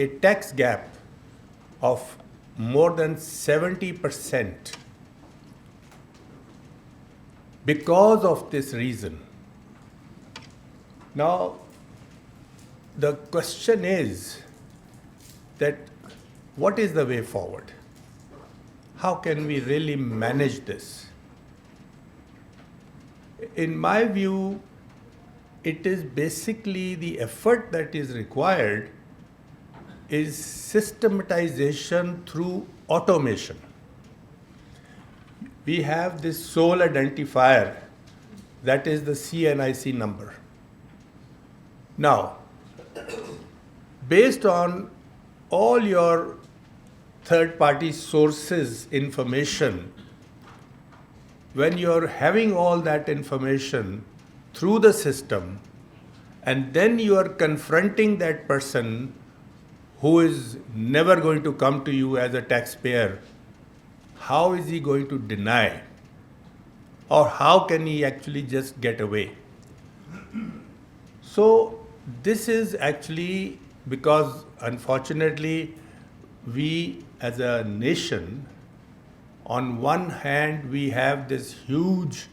a tax gap of more than 70% because of this reason. Now, the question is that what is the way forward? How can we really manage this? In my view, it is basically the effort that is required is systematization through automation. We have this sole identifier, that is the CNIC number. Now, based on all your third-party sources information, when you're having all that information through the system, and then you are confronting that person who is never going to come to you as a taxpayer, how is he going to deny? Or how can he actually just get away? So this is actually because, unfortunately, we as a nation, on one hand, we have this huge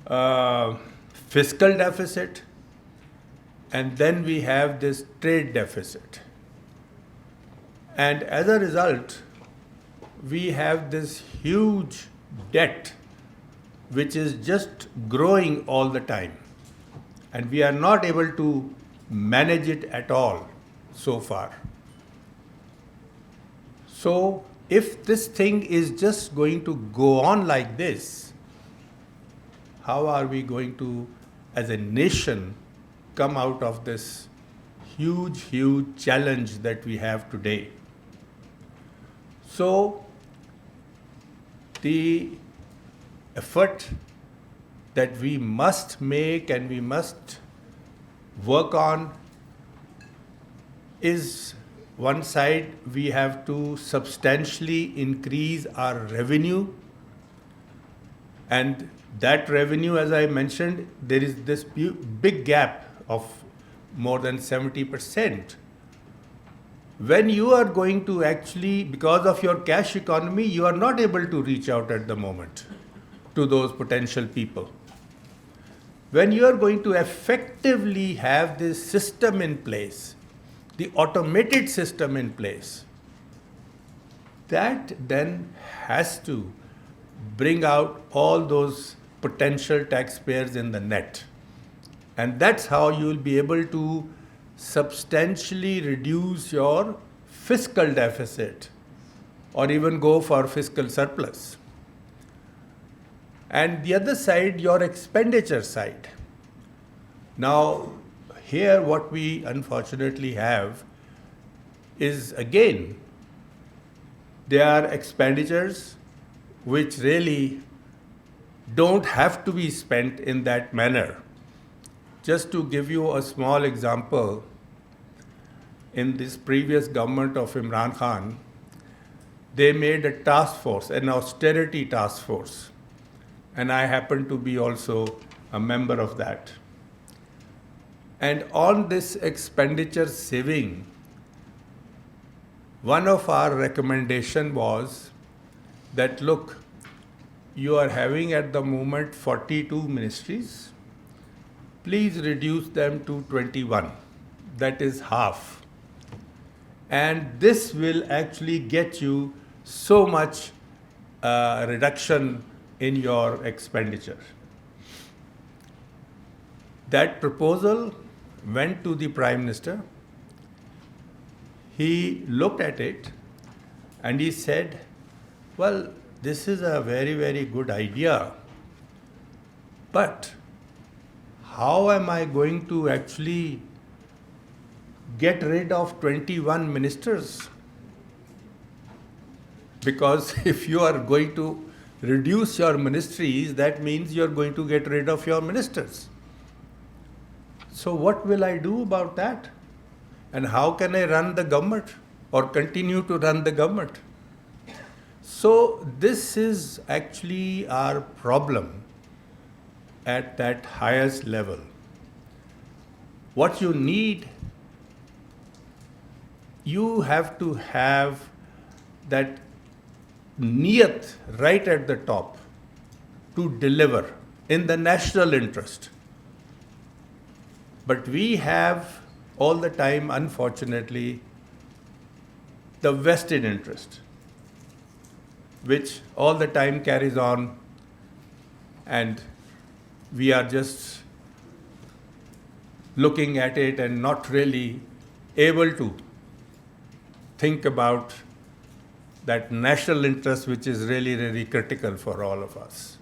fiscal deficit, and then we have this trade deficit. And as a result, we have this huge debt which is just growing all the time. And we are not able to manage it at all so far. So if this thing is just going to go on like this, how are we going to, as a nation, come out of this huge, huge challenge that we have today? So the effort that we must make and we must work on is, one side, we have to substantially increase our revenue. And that revenue, as I mentioned, there is this big gap of more than 70%. When you are going to actually, because of your cash economy, you are not able to reach out at the moment to those potential people. When you are going to effectively have this system in place, the automated system in place, that then has to bring out all those potential taxpayers in the net. And that's how you will be able to substantially reduce your fiscal deficit or even go for fiscal surplus. And the other side, your expenditure side. Now, here what we unfortunately have is, again, there are expenditures which really don't have to be spent in that manner. Just to give you a small example, in this previous government of Imran Khan, they made a task force, an austerity task force, and I happen to be also a member of that. And on this expenditure saving, one of our recommendation was that, look, you are having at the moment 42 ministries, please reduce them to 21. That is half. And this will actually get you so much reduction in your expenditure. That proposal went to the Prime Minister. He looked at it and he said, well, this is a very, very good idea, but how am I going to actually get rid of 21 ministers? Because if you are going to reduce your ministries, that means you are going to get rid of your ministers. So what will I do about that? And how can I run the government or continue to run the government? So this is actually our problem at that highest level. What you need you have to have that niyat right at the top to deliver in the national interest. But we have all the time, unfortunately, the vested interest, which all the time carries on, and we are just looking at it and not really able to think about that national interest, which is really, really critical for all of us.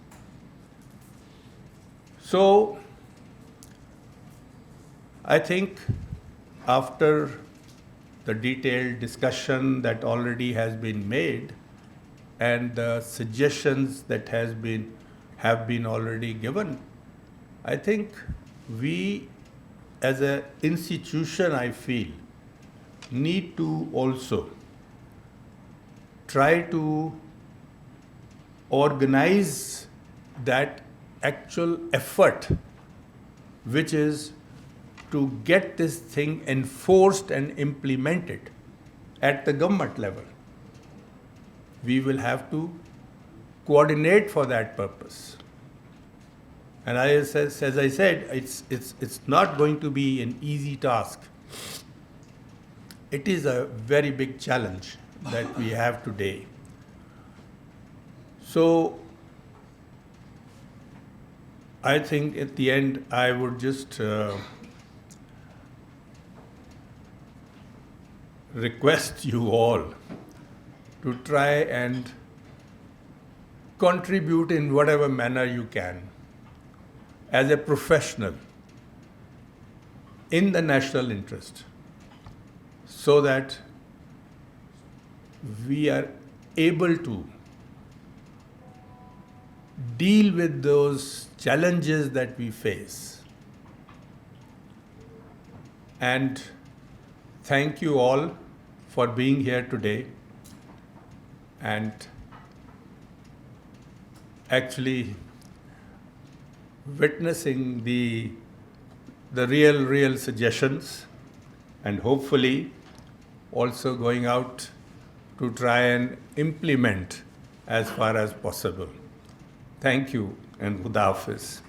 So, I think after the detailed discussion that already has been made and the suggestions that have been already given, I think we as an institution, I feel, need to also try to organize that actual effort, which is to get this thing enforced and implemented at the government level. We will have to coordinate for that purpose. And as I said, it's not going to be an easy task. It is a very big challenge that we have today. So I think at the end, I would just request you all to try and contribute in whatever manner you can as a professional in the national interest, so that we are able to deal with those challenges that we face. And thank you all for being here today and actually witnessing the real suggestions, and hopefully also going out to try and implement as far as possible. Thank you, and Khuda Hafiz.